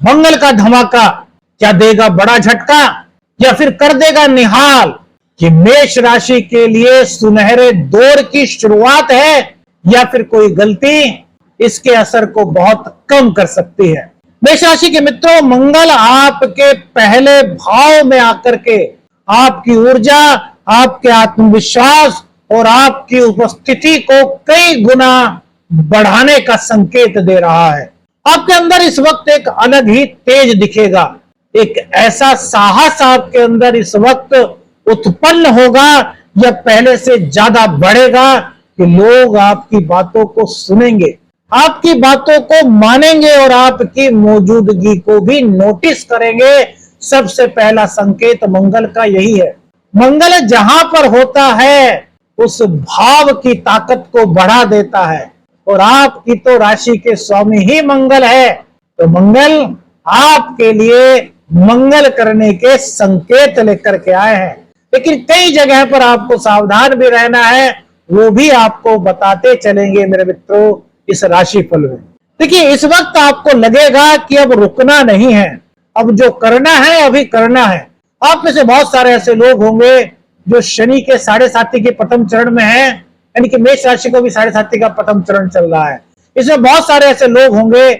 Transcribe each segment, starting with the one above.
मंगल का धमाका क्या देगा बड़ा झटका, या फिर कर देगा निहाल कि मेष राशि के लिए सुनहरे दौर की शुरुआत है, या फिर कोई गलती इसके असर को बहुत कम कर सकती है। मेष राशि के मित्रों, मंगल आपके पहले भाव में आकर के आपकी ऊर्जा, आपके आत्मविश्वास और आपकी उपस्थिति को कई गुना बढ़ाने का संकेत दे रहा है। आपके अंदर इस वक्त एक अलग ही तेज दिखेगा, एक ऐसा साहस आपके अंदर इस वक्त उत्पन्न होगा या पहले से ज्यादा बढ़ेगा कि लोग आपकी बातों को सुनेंगे, आपकी बातों को मानेंगे और आपकी मौजूदगी को भी नोटिस करेंगे। सबसे पहला संकेत मंगल का यही है। मंगल जहां पर होता है उस भाव की ताकत को बढ़ा देता है, और आपकी तो राशि के स्वामी ही मंगल है, तो मंगल आपके लिए मंगल करने के संकेत लेकर के आए हैं। लेकिन कई जगह पर आपको सावधान भी रहना है, वो भी आपको बताते चलेंगे मेरे मित्रों इस राशिफल में। देखिए, इस वक्त आपको लगेगा कि अब रुकना नहीं है, अब जो करना है अभी करना है। आप में से बहुत सारे ऐसे लोग होंगे जो शनि के 7.5 के प्रथम चरण में है, यानी कि मेष राशि को भी 7.5 का प्रथम चरण चल रहा है। इसमें बहुत सारे ऐसे लोग होंगे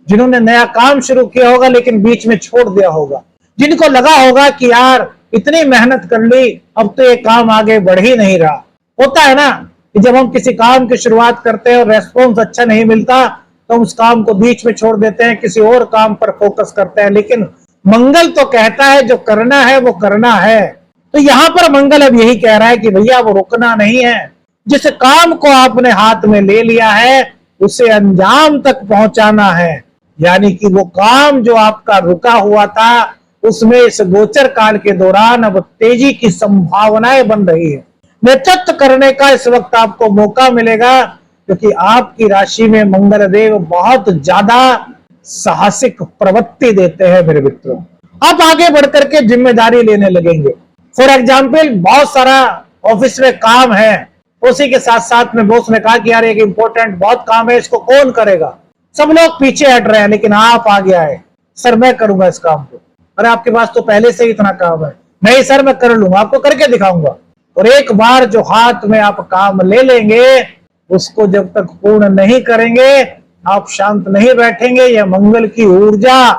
जिन्होंने नया काम शुरू किया होगा लेकिन बीच में छोड़ दिया होगा, जिनको लगा होगा कि यार इतनी मेहनत कर ली, अब तो ये काम आगे बढ़ ही नहीं रहा। होता है ना कि जब हम किसी काम की शुरुआत करते हैं और रेस्पॉन्स अच्छा नहीं मिलता तो हम उस काम को बीच में छोड़ देते हैं, किसी और काम पर फोकस करते हैं। लेकिन मंगल तो कहता है जो करना है वो करना है। तो यहां पर मंगल अब यही कह रहा है कि भैया वो रुकना नहीं है। जिस काम को आपने हाथ में ले लिया है उसे अंजाम तक पहुंचाना है, यानी कि वो काम जो आपका रुका हुआ था उसमें इस गोचर काल के दौरान अब तेजी की संभावनाएं बन रही है। नेतृत्व करने का इस वक्त आपको मौका मिलेगा, क्योंकि आपकी राशि में मंगल देव बहुत ज्यादा साहसिक प्रवृत्ति देते हैं मेरे मित्रों। आप आगे बढ़कर के जिम्मेदारी लेने लगेंगे। फॉर एग्जाम्पल, बहुत सारा ऑफिस में काम है, उसी के साथ साथ में बॉस ने कहा कि यार एक इंपॉर्टेंट बहुत काम है, इसको कौन करेगा। सब लोग पीछे हट रहे हैं, लेकिन आप आगे आए, सर मैं करूंगा इस काम को। अरे आपके पास तो पहले से ही इतना काम है। नहीं सर मैं कर लूंगा, आपको करके दिखाऊंगा। और एक बार जो हाथ में आप काम ले लेंगे उसको जब तक पूर्ण नहीं करेंगे आप शांत नहीं बैठेंगे। यह मंगल की ऊर्जा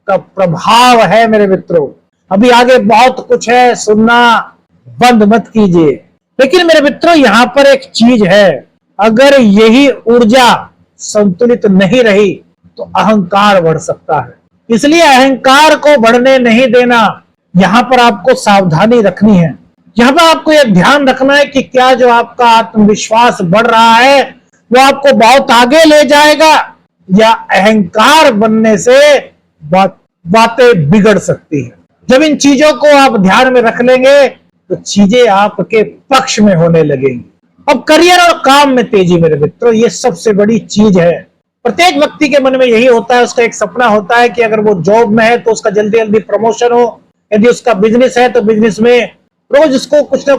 का प्रभाव है मेरे मित्रों। अभी आगे बहुत कुछ है, सुनना बंद मत कीजिए। लेकिन मेरे मित्रों यहां पर एक चीज है, अगर यही ऊर्जा संतुलित नहीं रही तो अहंकार बढ़ सकता है। इसलिए अहंकार को बढ़ने नहीं देना, यहां पर आपको सावधानी रखनी है। यहां पर आपको यह ध्यान रखना है कि क्या जो आपका आत्मविश्वास बढ़ रहा है वो आपको बहुत आगे ले जाएगा, या अहंकार बनने से बातें बिगड़ सकती है। जब इन चीजों को आप ध्यान में रख लेंगे तो चीजें आपके पक्ष में होने लगेंगी। अब करियर और काम में तेजी मेरे मित्रों, ये सबसे बड़ी चीज है। प्रत्येक व्यक्ति के मन में यही होता है, उसका एक सपना होता है कि अगर वो जॉब में है तो उसका जल्दी जल्दी प्रमोशन हो, यदि उसका बिजनेस है तो बिजनेस में रोज उसको कुछ ना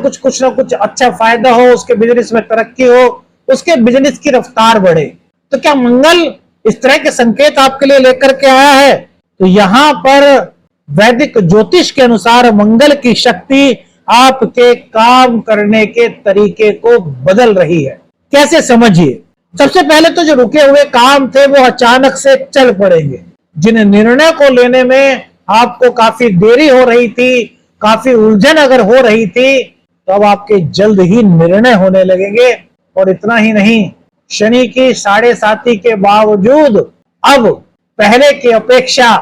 कुछ अच्छा फायदा हो, उसके बिजनेस में तरक्की हो, उसके बिजनेस की रफ्तार बढ़े। तो क्या मंगल इस तरह के संकेत आपके लिए लेकर के आया है? तो यहां पर वैदिक ज्योतिष के अनुसार मंगल की शक्ति आपके काम करने के तरीके को बदल रही है। कैसे समझिए। सबसे पहले तो जो रुके हुए काम थे वो अचानक से चल पड़ेंगे। जिन निर्णय को लेने में आपको काफी देरी हो रही थी, काफी उलझन अगर हो रही थी, तो अब आपके जल्द ही निर्णय होने लगेंगे। और इतना ही नहीं, शनि की 7.5 के बावजूद अब पहले की अपेक्षा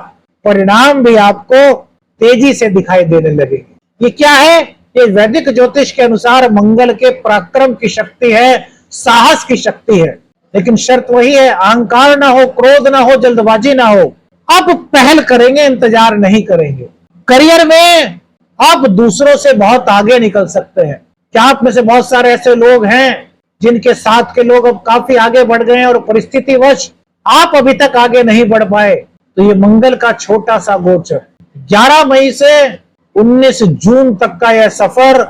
परिणाम भी आपको तेजी से दिखाई देने लगेंगे। ये क्या है? ये वैदिक ज्योतिष के अनुसार मंगल के पराक्रम की शक्ति है, साहस की शक्ति है। लेकिन शर्त वही है, अहंकार ना हो, क्रोध ना हो, जल्दबाजी ना हो। आप पहल करेंगे, इंतजार नहीं करेंगे। करियर में आप दूसरों से बहुत आगे निकल सकते हैं। क्या आप में से बहुत सारे ऐसे लोग हैं जिनके साथ के लोग अब काफी आगे बढ़ गए हैं और परिस्थितिवश आप अभी तक आगे नहीं बढ़ पाए? तो ये मंगल का छोटा सा गोचर 11 मई से 19 जून तक का यह सफर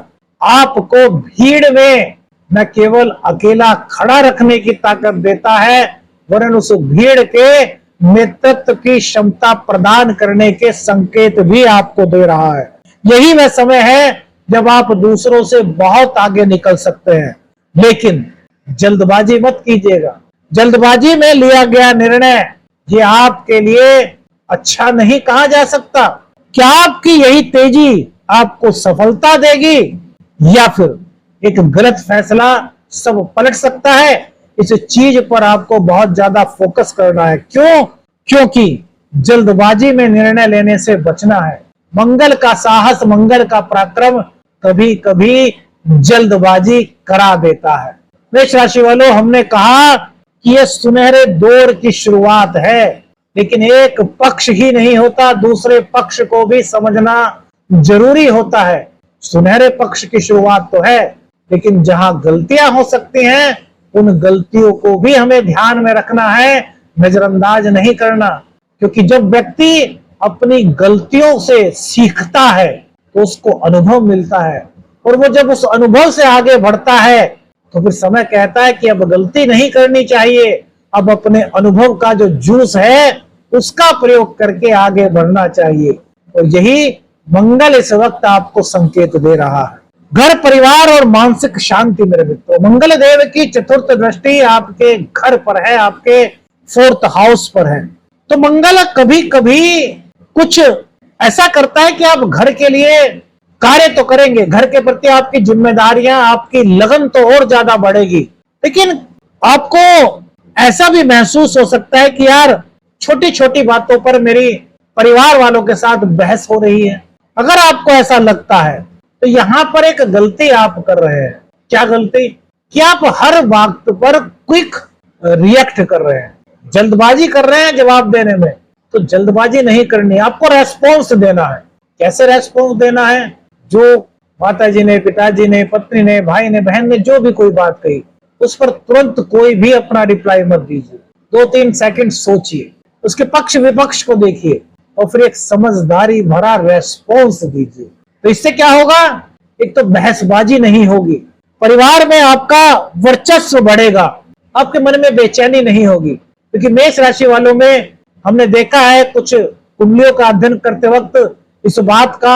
आपको भीड़ में न केवल अकेला खड़ा रखने की ताकत देता है, वरन उस भीड़ के नेतृत्व की क्षमता प्रदान करने के संकेत भी आपको दे रहा है। यही वह समय है जब आप दूसरों से बहुत आगे निकल सकते हैं। लेकिन जल्दबाजी मत कीजिएगा। जल्दबाजी में लिया गया निर्णय ये आपके लिए अच्छा नहीं कहा जा सकता। क्या आपकी यही तेजी आपको सफलता देगी या फिर एक गलत फैसला सब पलट सकता है? इस चीज पर आपको बहुत ज्यादा फोकस करना है। क्यों? क्योंकि जल्दबाजी में निर्णय लेने से बचना है। मंगल का साहस, मंगल का पराक्रम कभी कभी जल्दबाजी करा देता है। मेष राशि वालों, हमने कहा कि यह सुनहरे दौर की शुरुआत है, लेकिन एक पक्ष ही नहीं होता, दूसरे पक्ष को भी समझना जरूरी होता है। सुनहरे पक्ष की शुरुआत तो है, लेकिन जहां गलतियां हो सकती हैं उन गलतियों को भी हमें ध्यान में रखना है, नजरअंदाज नहीं करना। क्योंकि जब व्यक्ति अपनी गलतियों से सीखता है तो उसको अनुभव मिलता है, और वो जब उस अनुभव से आगे बढ़ता है तो फिर समय कहता है कि अब गलती नहीं करनी चाहिए, अब अपने अनुभव का जो जूस है उसका प्रयोग करके आगे बढ़ना चाहिए। और यही मंगल इस वक्त आपको संकेत दे रहा है। घर, परिवार और मानसिक शांति मेरे मित्रों, मंगल देव की चतुर्थ दृष्टि आपके घर पर है, आपके 4th हाउस पर है। तो मंगल कभी कभी कुछ ऐसा करता है कि आप घर के लिए कार्य तो करेंगे, घर के प्रति आपकी जिम्मेदारियां, आपकी लगन तो और ज्यादा बढ़ेगी, लेकिन आपको ऐसा भी महसूस हो सकता है कि यार छोटी छोटी बातों पर मेरी परिवार वालों के साथ बहस हो रही है। अगर आपको ऐसा लगता है तो यहां पर एक गलती आप कर रहे हैं। क्या गलती? कि आप हर वक्त पर क्विक रिएक्ट कर रहे हैं, जल्दबाजी कर रहे हैं जवाब देने में। तो जल्दबाजी नहीं करनी, आपको रेस्पॉन्स देना है। कैसे रेस्पॉन्स देना है? जो माताजी ने, पिताजी ने, पत्नी ने, भाई ने, बहन ने जो भी कोई बात कही उस पर तुरंत कोई भी अपना रिप्लाई मत दीजिए। 2-3 सेकंड सोचिए, उसके पक्ष विपक्ष को देखिए और फिर एक समझदारी भरा रेस्पॉन्स दीजिए। तो इससे क्या होगा? एक तो बहसबाजी नहीं होगी, परिवार में आपका वर्चस्व बढ़ेगा, आपके मन में बेचैनी नहीं होगी। क्योंकि मेष राशि वालों में हमने देखा है, कुछ कुंडलियों का अध्ययन करते वक्त इस बात का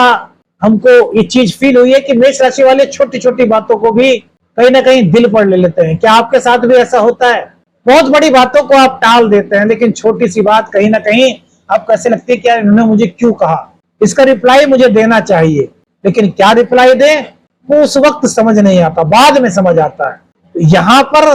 हमको ये चीज फील हुई है कि मेष राशि वाले छोटी छोटी बातों को भी कहीं ना कहीं दिल पर ले लेते हैं। क्या आपके साथ भी ऐसा होता है? बहुत बड़ी बातों को आप टाल देते हैं, लेकिन छोटी सी बात कहीं ना कहीं आपको ऐसे लगती है कि यार इन्होंने मुझे क्यों कहा, इसका रिप्लाई मुझे देना चाहिए। लेकिन क्या रिप्लाई दें वो उस वक्त समझ नहीं आता, बाद में समझ आता है। तो यहाँ पर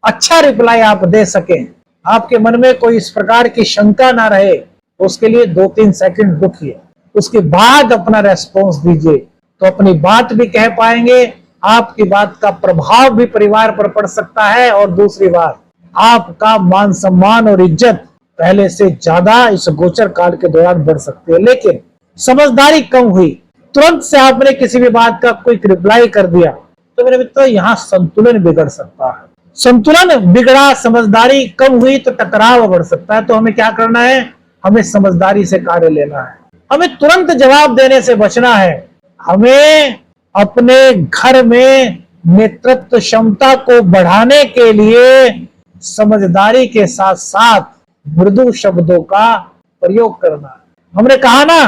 अच्छा रिप्लाई आप दे सकें, आपके मन में कोई इस प्रकार की शंका ना रहे, तो उसके लिए 2-3 सेकंड रुकिए, उसके बाद अपना रेस्पॉन्स दीजिए। तो अपनी बात भी कह पाएंगे, आपकी बात का प्रभाव भी परिवार पर पड़ सकता है, और दूसरी बात आपका मान सम्मान और इज्जत पहले से ज्यादा इस गोचर काल के दौरान बढ़ सकती है। लेकिन समझदारी कम हुई, तुरंत से आपने किसी भी बात का क्विक रिप्लाई कर दिया, तो मेरे मित्रों यहाँ संतुलन बिगड़ सकता है। संतुलन बिगड़ा, समझदारी कम हुई तो टकराव बढ़ सकता है। तो हमें क्या करना है? हमें समझदारी से कार्य लेना है, हमें तुरंत जवाब देने से बचना है। हमें अपने घर में नेतृत्व क्षमता को बढ़ाने के लिए समझदारी के साथ साथ मृदु शब्दों का प्रयोग करना है। हमने कहा ना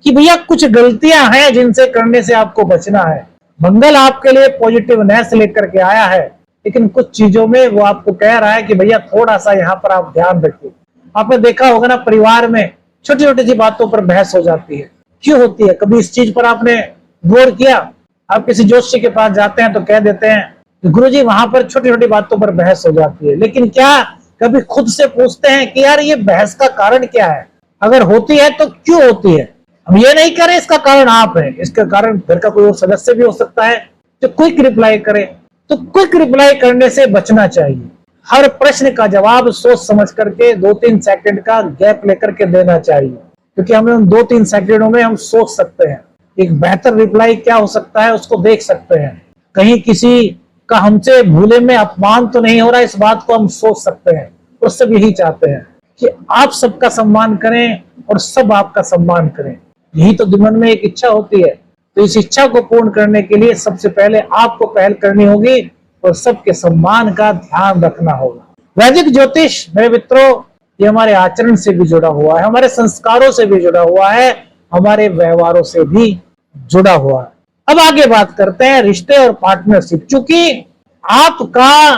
कि भैया कुछ गलतियां हैं जिनसे करने से आपको बचना है। मंगल आपके लिए पॉजिटिवनेस लेकर के आया है, लेकिन कुछ चीजों में वो आपको कह रहा है कि भैया थोड़ा सा यहाँ पर आप ध्यान रखिए। आपने देखा होगा ना, परिवार में छोटी छोटी सी बातों पर बहस हो जाती है। क्यों होती है? कभी इस चीज पर आपने गौर किया? आप किसी ज्योतिषी के पास जाते हैं तो कह देते हैं गुरुजी वहां पर छोटी छोटी बातों पर बहस हो जाती है, लेकिन क्या कभी खुद से पूछते हैं कि यार ये बहस का कारण क्या है? अगर होती है तो क्यों होती है? हम ये नहीं कह रहे इसका कारण आप है, इसका कारण घर का कोई और सदस्य भी हो सकता है जो क्विक रिप्लाई करे। तो क्विक रिप्लाई करने से बचना चाहिए। हर प्रश्न का जवाब सोच समझ करके 2-3 सेकंड का गैप लेकर के देना चाहिए, क्योंकि हमें उन 2-3 सेकंडों में हम सोच सकते हैं एक बेहतर रिप्लाई क्या हो सकता है, उसको देख सकते हैं। कहीं किसी का हमसे भूले में अपमान तो नहीं हो रहा, इस बात को हम सोच सकते हैं। और सब यही चाहते हैं कि आप सबका सम्मान करें और सब आपका सम्मान करें। यही तो मन में एक इच्छा होती है। तो इस इच्छा को पूर्ण करने के लिए सबसे पहले आपको पहल करनी होगी और सबके सम्मान का ध्यान रखना होगा। वैदिक ज्योतिष मेरे मित्रों ये हमारे आचरण से भी जुड़ा हुआ है, हमारे संस्कारों से भी जुड़ा हुआ है, हमारे व्यवहारों से भी जुड़ा हुआ है। अब आगे बात करते हैं रिश्ते और पार्टनरशिप। चूंकि आपका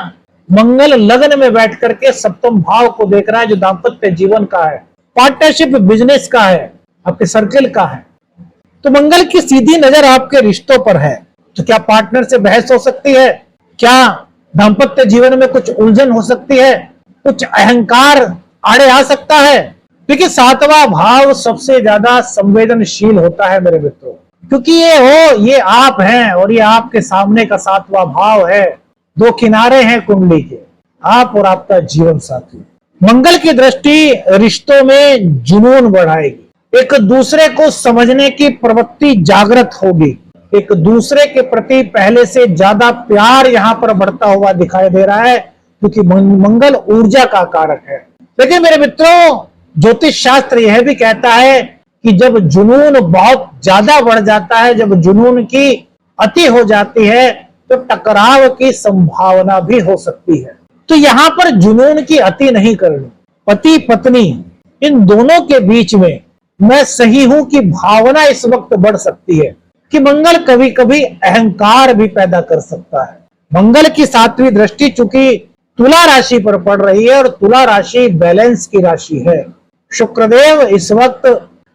मंगल लग्न में बैठ करके सप्तम भाव को देख रहा है, जो दाम्पत्य जीवन का है, पार्टनरशिप बिजनेस का है, आपके सर्किल का है, तो मंगल की सीधी नजर आपके रिश्तों पर है। तो क्या पार्टनर से बहस हो सकती है? क्या दाम्पत्य जीवन में कुछ उलझन हो सकती है? कुछ अहंकार आड़े आ सकता है? क्योंकि सातवां भाव सबसे ज्यादा संवेदनशील होता है मेरे मित्रों, क्योंकि ये आप हैं और ये आपके सामने का सातवां भाव है। दो किनारे हैं कुंडली के, आप और आपका जीवन साथी। मंगल की दृष्टि रिश्तों में जुनून बढ़ाएगी, एक दूसरे को समझने की प्रवृत्ति जागृत होगी, एक दूसरे के प्रति पहले से ज्यादा प्यार यहाँ पर बढ़ता हुआ दिखाई दे रहा है, क्योंकि मंगल ऊर्जा का कारक है। लेकिन मेरे मित्रों, ज्योतिष शास्त्र यह भी कहता है कि जब जुनून बहुत ज्यादा बढ़ जाता है, जब जुनून की अति हो जाती है, तो टकराव की संभावना भी हो सकती है। तो यहां पर जुनून की अति नहीं करनी। पति पत्नी इन दोनों के बीच में मैं सही हूं की भावना इस वक्त बढ़ सकती है, कि मंगल कभी कभी अहंकार भी पैदा कर सकता है। मंगल की सातवीं दृष्टि चूंकि तुला राशि पर पड़ रही है, और तुला राशि बैलेंस की राशि है। शुक्रदेव इस वक्त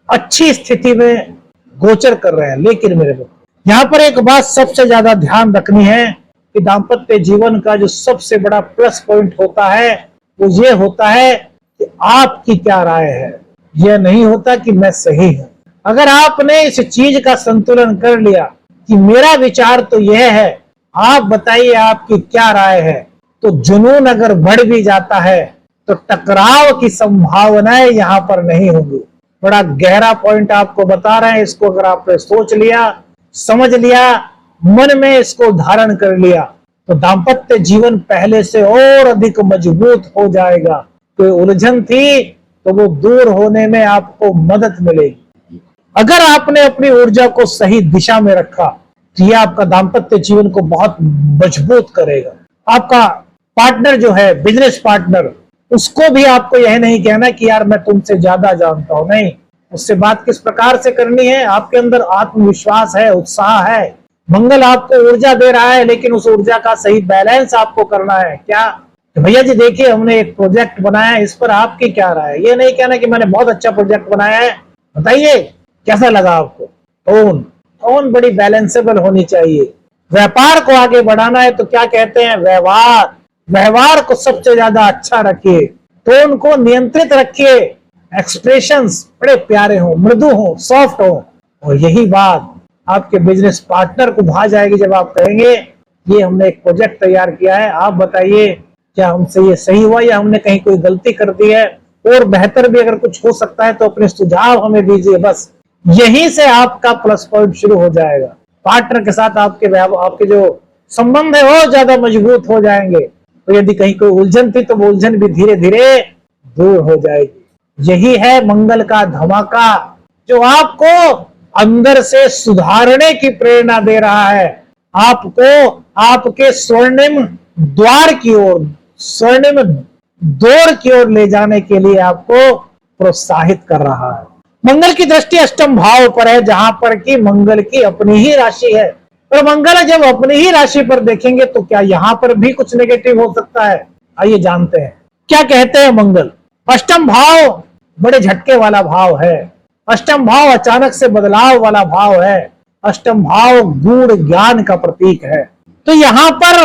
अच्छी स्थिति में गोचर कर रहे हैं। लेकिन मेरे लोग यहाँ पर एक बात सबसे ज्यादा ध्यान रखनी है कि दाम्पत्य जीवन का जो सबसे बड़ा प्लस पॉइंट होता है वो ये होता है कि आपकी क्या राय है। यह नहीं होता कि मैं सही हूं। अगर आपने इस चीज का संतुलन कर लिया कि मेरा विचार तो यह है, आप बताइए आपकी क्या राय है, तो जुनून अगर बढ़ भी जाता है तो टकराव की संभावनाएं यहां पर नहीं होंगी। बड़ा गहरा पॉइंट आपको बता रहे हैं। इसको अगर आपने सोच लिया, समझ लिया, मन में इसको धारण कर लिया, तो दाम्पत्य जीवन पहले से और अधिक मजबूत हो जाएगा। कोई उलझन थी तो वो दूर होने में आपको मदद मिलेगी। अगर आपने अपनी ऊर्जा को सही दिशा में रखा तो ये आपका दाम्पत्य जीवन को बहुत मजबूत करेगा। आपका पार्टनर जो है, बिजनेस पार्टनर, उसको भी आपको यह नहीं कहना कि यार मैं तुमसे ज्यादा जानता हूं। नहीं, उससे बात किस प्रकार से करनी है। आपके अंदर आत्मविश्वास है, उत्साह है, मंगल आपको ऊर्जा दे रहा है, लेकिन उस ऊर्जा का सही बैलेंस आपको करना है। क्या तो भैया जी देखिए, हमने एक प्रोजेक्ट बनाया है, इस पर आपकी क्या राय है। ये नहीं कहना कि मैंने बहुत अच्छा प्रोजेक्ट बनाया है, बताइए कैसा लगा आपको। टोन बड़ी बैलेंसेबल होनी चाहिए। व्यापार को आगे बढ़ाना है तो क्या कहते हैं, व्यवहार को सबसे ज्यादा अच्छा रखिए, टोन को नियंत्रित रखिए, एक्सप्रेशंस बड़े प्यारे हो, मृदु हो, सॉफ्ट हो। और यही बात आपके बिजनेस पार्टनर को भा जाएगी जब आप कहेंगे ये हमने एक प्रोजेक्ट तैयार किया है, आप बताइए क्या हमसे ये सही हुआ या हमने कहीं कोई गलती कर दी है, और बेहतर भी अगर कुछ हो सकता है तो अपने सुझाव हमें दीजिए। बस यहीं से आपका प्लस पॉइंट शुरू हो जाएगा। पार्टनर के साथ आपके जो संबंध है वो ज्यादा मजबूत हो जाएंगे। तो यदि कहीं कोई उलझन थी तो वो उलझन भी धीरे धीरे दूर हो जाएगी। यही है मंगल का धमाका, जो आपको अंदर से सुधारने की प्रेरणा दे रहा है, आपको आपके स्वर्णिम द्वार की ओर, स्वर्णिम दौर की ओर ले जाने के लिए आपको प्रोत्साहित कर रहा है। मंगल की दृष्टि अष्टम भाव पर है, जहां पर कि मंगल की अपनी ही राशि है। और मंगल जब अपनी ही राशि पर देखेंगे तो क्या यहां पर भी कुछ नेगेटिव हो सकता है? आइए जानते हैं क्या कहते हैं मंगल। अष्टम भाव बड़े झटके वाला भाव है। अष्टम भाव अचानक से बदलाव वाला भाव है। अष्टम भाव गूढ़ ज्ञान का प्रतीक है। तो यहां पर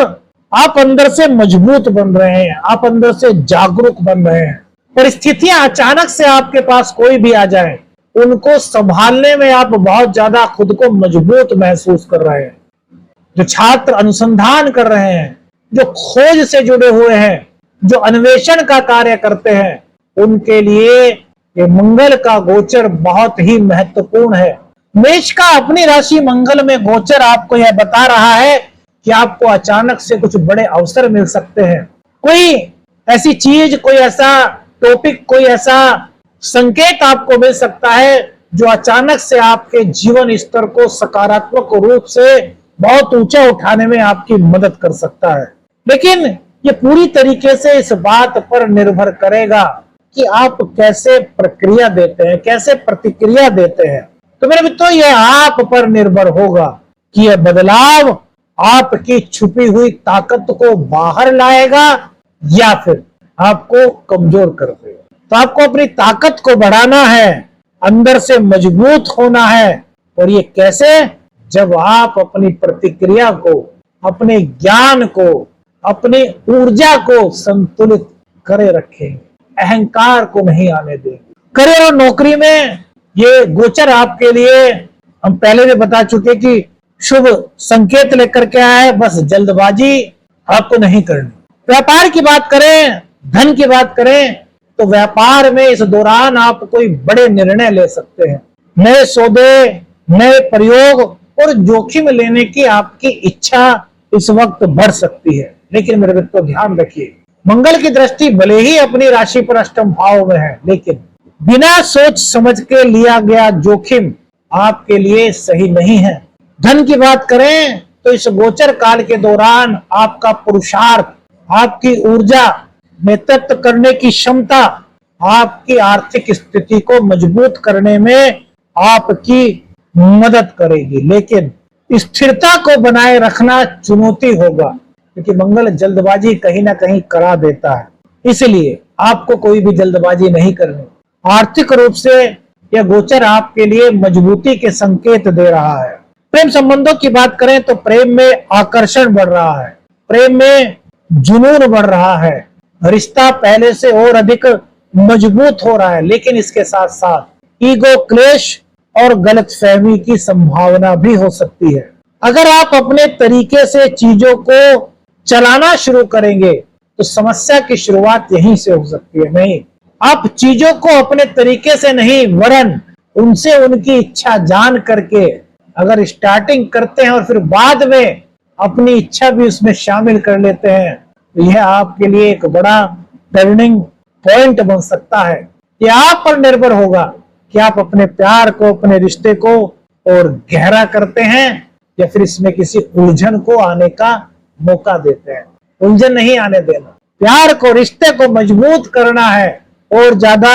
आप अंदर से मजबूत बन रहे हैं, आप अंदर से जागरूक बन रहे हैं। परिस्थितियां अचानक से आपके पास कोई भी आ जाए, उनको संभालने में आप बहुत ज्यादा खुद को मजबूत महसूस कर रहे हैं। जो छात्र अनुसंधान कर रहे हैं, जो खोज से जुड़े हुए हैं, जो अन्वेषण का कार्य करते हैं, उनके लिए ये मंगल का गोचर बहुत ही महत्वपूर्ण है। मेष का अपनी राशि मंगल में गोचर आपको यह बता रहा है कि आपको अचानक से कुछ बड़े अवसर मिल सकते हैं। कोई ऐसी चीज, कोई ऐसा टॉपिक, कोई ऐसा संकेत आपको मिल सकता है जो अचानक से आपके जीवन स्तर को सकारात्मक रूप से बहुत ऊंचा उठाने में आपकी मदद कर सकता है। लेकिन ये पूरी तरीके से इस बात पर निर्भर करेगा कि आप कैसे प्रक्रिया देते हैं, कैसे प्रतिक्रिया देते हैं। तो मेरे मित्रों, यह आप पर निर्भर होगा कि यह बदलाव आपकी छुपी हुई ताकत को बाहर लाएगा या फिर आपको कमजोर कर देगा। तो आपको अपनी ताकत को बढ़ाना है, अंदर से मजबूत होना है। और ये कैसे? जब आप अपनी प्रतिक्रिया को, अपने ज्ञान को, अपनी ऊर्जा को संतुलित करे रखेंगे, अहंकार को नहीं आने देंगे। करियर और नौकरी में ये गोचर आपके लिए हम पहले भी बता चुके कि शुभ संकेत लेकर के आए, बस जल्दबाजी आपको नहीं करनी। व्यापार की बात करें, धन की बात करें, तो व्यापार में इस दौरान आप कोई बड़े निर्णय ले सकते हैं। नए सौदे, नए प्रयोग और जोखिम लेने की आपकी इच्छा इस वक्त बढ़ सकती है। लेकिन मेरे मित्रों, ध्यान रखिए, मंगल की दृष्टि भले ही अपनी राशि पर अष्टम भाव में है, लेकिन बिना सोच समझ के लिया गया जोखिम आपके लिए सही नहीं है। धन की बात करें तो इस गोचर काल के दौरान आपका पुरुषार्थ, आपकी ऊर्जा, नेतृत्व करने की क्षमता आपकी आर्थिक स्थिति को मजबूत करने में आपकी मदद करेगी। लेकिन स्थिरता को बनाए रखना चुनौती होगा, क्योंकि मंगल जल्दबाजी कहीं ना कहीं करा देता है। इसलिए आपको कोई भी जल्दबाजी नहीं करनी। आर्थिक रूप से यह गोचर आपके लिए मजबूती के संकेत दे रहा है। प्रेम संबंधों की बात करें तो प्रेम में आकर्षण बढ़ रहा है, प्रेम में जुनून बढ़ रहा है, रिश्ता पहले से और अधिक मजबूत हो रहा है। लेकिन इसके साथ साथ ईगो क्लेश और गलतफहमी की संभावना भी हो सकती है। अगर आप अपने तरीके से चीजों को चलाना शुरू करेंगे तो समस्या की शुरुआत यहीं से हो सकती है। नहीं, आप चीजों को अपने तरीके से नहीं, वरन उनसे उनकी इच्छा जान करके अगर स्टार्टिंग करते हैं और फिर बाद में अपनी इच्छा भी उसमें शामिल कर लेते हैं, तो यह आपके लिए एक बड़ा टर्निंग पॉइंट बन सकता है। यह आप पर निर्भर होगा कि आप अपने प्यार को, अपने रिश्ते को और गहरा करते हैं या फिर इसमें किसी उलझन को आने का मौका देते हैं। उलझन नहीं आने देना, प्यार को, रिश्ते को मजबूत करना है और ज्यादा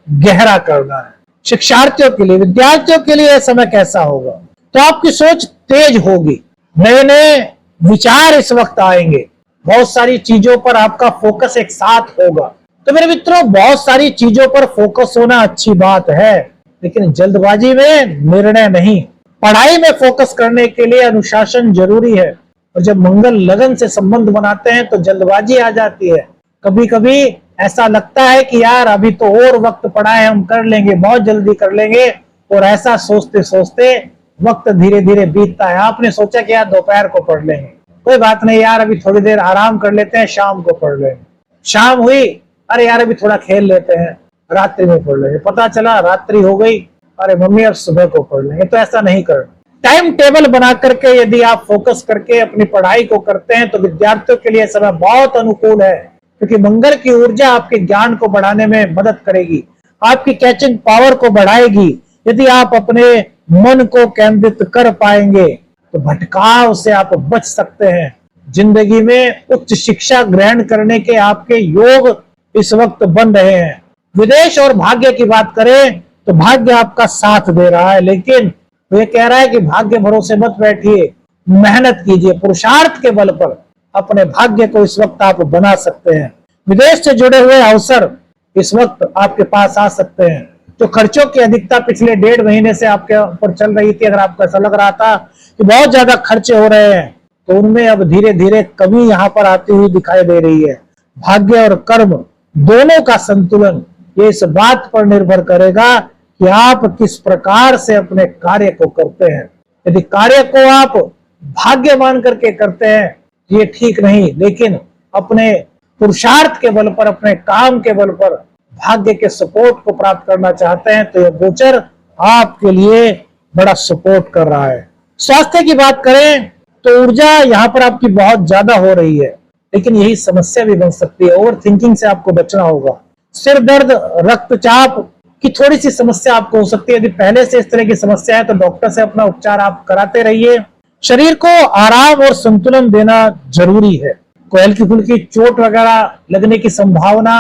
गहरा करना है। शिक्षार्थियों के लिए, विद्यार्थियों के लिए यह समय कैसा होगा? तो आपकी सोच तेज होगी, नए नए विचार इस वक्त आएंगे, बहुत सारी चीजों पर आपका फोकस एक साथ होगा। तो मेरे मित्रों, बहुत सारी चीजों पर फोकस होना अच्छी बात है, लेकिन जल्दबाजी में निर्णय नहीं। पढ़ाई में फोकस करने के लिए अनुशासन जरूरी है, और जब मंगल लगन से संबंध बनाते हैं तो जल्दबाजी आ जाती है। कभी कभी ऐसा लगता है कि यार अभी तो और वक्त पड़ा है, हम कर लेंगे, बहुत जल्दी कर लेंगे, और ऐसा सोचते सोचते वक्त धीरे धीरे बीतता है। आपने सोचा कि यार दोपहर को पढ़ लेंगे, कोई बात नहीं यार, अभी थोड़ी देर आराम कर लेते हैं, शाम को पढ़ लेंगे। शाम हुई, अरे यार अभी थोड़ा खेल लेते हैं, रात्रि में पढ़ लेंगे। पता चला रात्रि हो गई, अरे मम्मी अब सुबह को पढ़ लेंगे। तो ऐसा नहीं करना। टाइम टेबल बना करके यदि आप फोकस करके अपनी पढ़ाई को करते हैं तो विद्यार्थियों के लिए समय बहुत अनुकूल है, क्योंकि मंगल की ऊर्जा आपके ज्ञान को बढ़ाने में मदद करेगी, आपकी कैचिंग पावर को बढ़ाएगी। यदि आप अपने मन को केंद्रित कर पाएंगे तो भटकाव से आप बच सकते हैं। जिंदगी में उच्च शिक्षा ग्रहण करने के आपके योग इस वक्त बन रहे हैं। विदेश और भाग्य की बात करें तो भाग्य आपका साथ दे रहा है, लेकिन वो ये कह रहा है कि भाग्य भरोसे मत बैठिए, मेहनत कीजिए, पुरुषार्थ के बल पर अपने भाग्य को इस वक्त आप बना सकते हैं। विदेश से जुड़े हुए अवसर इस वक्त आपके पास आ सकते हैं। जो खर्चों की अधिकता पिछले 1.5 महीने से आपके ऊपर चल रही थी, अगर आपको ऐसा लग रहा था कि बहुत ज्यादा खर्चे हो रहे हैं, तो उनमें अब धीरे धीरे कमी यहाँ पर आती हुई दिखाई दे रही है। भाग्य और कर्म दोनों का संतुलन ये इस बात पर निर्भर करेगा कि आप किस प्रकार से अपने कार्य को करते हैं। यदि कार्य को आप भाग्य मान करके करते हैं, ये ठीक नहीं, लेकिन अपने पुरुषार्थ के बल पर, अपने काम के बल पर भाग्य के सपोर्ट को प्राप्त करना चाहते हैं, तो यह गोचर आपके लिए बड़ा सपोर्ट कर रहा है। स्वास्थ्य की बात करें तो ऊर्जा यहाँ पर आपकी बहुत ज्यादा हो रही है, लेकिन यही समस्या भी बन सकती है। ओवर थिंकिंग से आपको बचना होगा। सिर दर्द, रक्तचाप की थोड़ी सी समस्या आपको हो सकती है। यदि पहले से इस तरह की समस्या है तो डॉक्टर से अपना उपचार आप कराते रहिए। शरीर को आराम और संतुलन देना जरूरी है। कोई हल्की फुल्की चोट वगैरह लगने की संभावना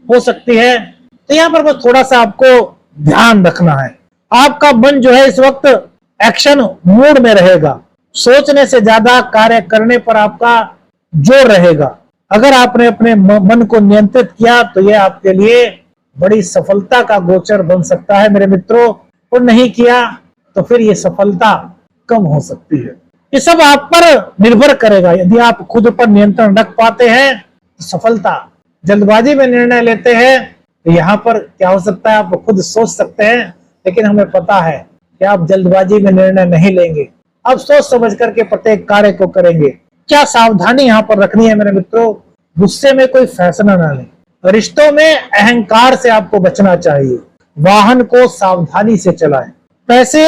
हो सकती है, तो यहाँ पर बस थोड़ा सा आपको ध्यान रखना है। आपका मन जो है इस वक्त एक्शन मूड में रहेगा, सोचने से ज्यादा कार्य करने पर आपका जोर रहेगा। अगर आपने अपने मन को नियंत्रित किया तो यह आपके लिए बड़ी सफलता का गोचर बन सकता है मेरे मित्रों, और नहीं किया तो फिर ये सफलता कम हो सकती है। ये सब आप पर निर्भर करेगा। यदि आप खुद पर नियंत्रण रख पाते हैं तो सफलता, जल्दबाजी में निर्णय लेते हैं तो यहाँ पर क्या हो सकता है, आप खुद सोच सकते हैं, लेकिन हमें पता है कि आप जल्दबाजी में निर्णय नहीं लेंगे, आप सोच समझ करके प्रत्येक कार्य को करेंगे। क्या सावधानी यहाँ पर रखनी है मेरे मित्रों, गुस्से में कोई फैसला ना लें, रिश्तों में अहंकार से आपको बचना चाहिए, वाहन को सावधानी से चलाएं, पैसे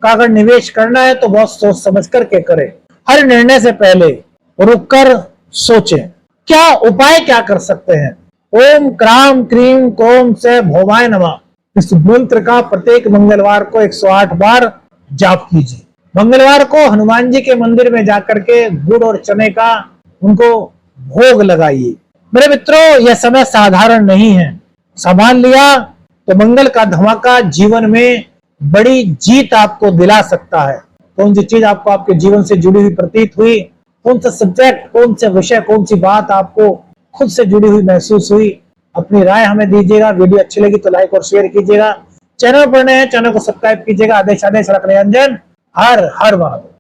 का अगर निवेश करना है तो बहुत सोच समझ करके करें, हर निर्णय से पहले रुककर सोचें। क्या उपाय क्या कर सकते हैं, ओम क्राम क्रीम कोम से भोवाय नमः, इस मंत्र का प्रत्येक मंगलवार को 108 बार जाप कीजिए। मंगलवार को हनुमान जी के मंदिर में जाकर के गुड़ और चने का उनको भोग लगाइए। मेरे मित्रों, यह समय साधारण नहीं है, संभाल लिया तो मंगल का धमाका जीवन में बड़ी जीत आपको दिला सकता है। कौन सी चीज आपको आपके जीवन से जुड़ी हुई प्रतीत हुई, कौन सा सब्जेक्ट, कौन से विषय, कौन सी बात आपको खुद से जुड़ी हुई महसूस हुई, अपनी राय हमें दीजिएगा। वीडियो अच्छी लगी तो लाइक और शेयर कीजिएगा। चैनल पर नए हैं, चैनल को सब्सक्राइब कीजिएगा। आदेश आदेश रख रहे अंजन, हर हर महादेव।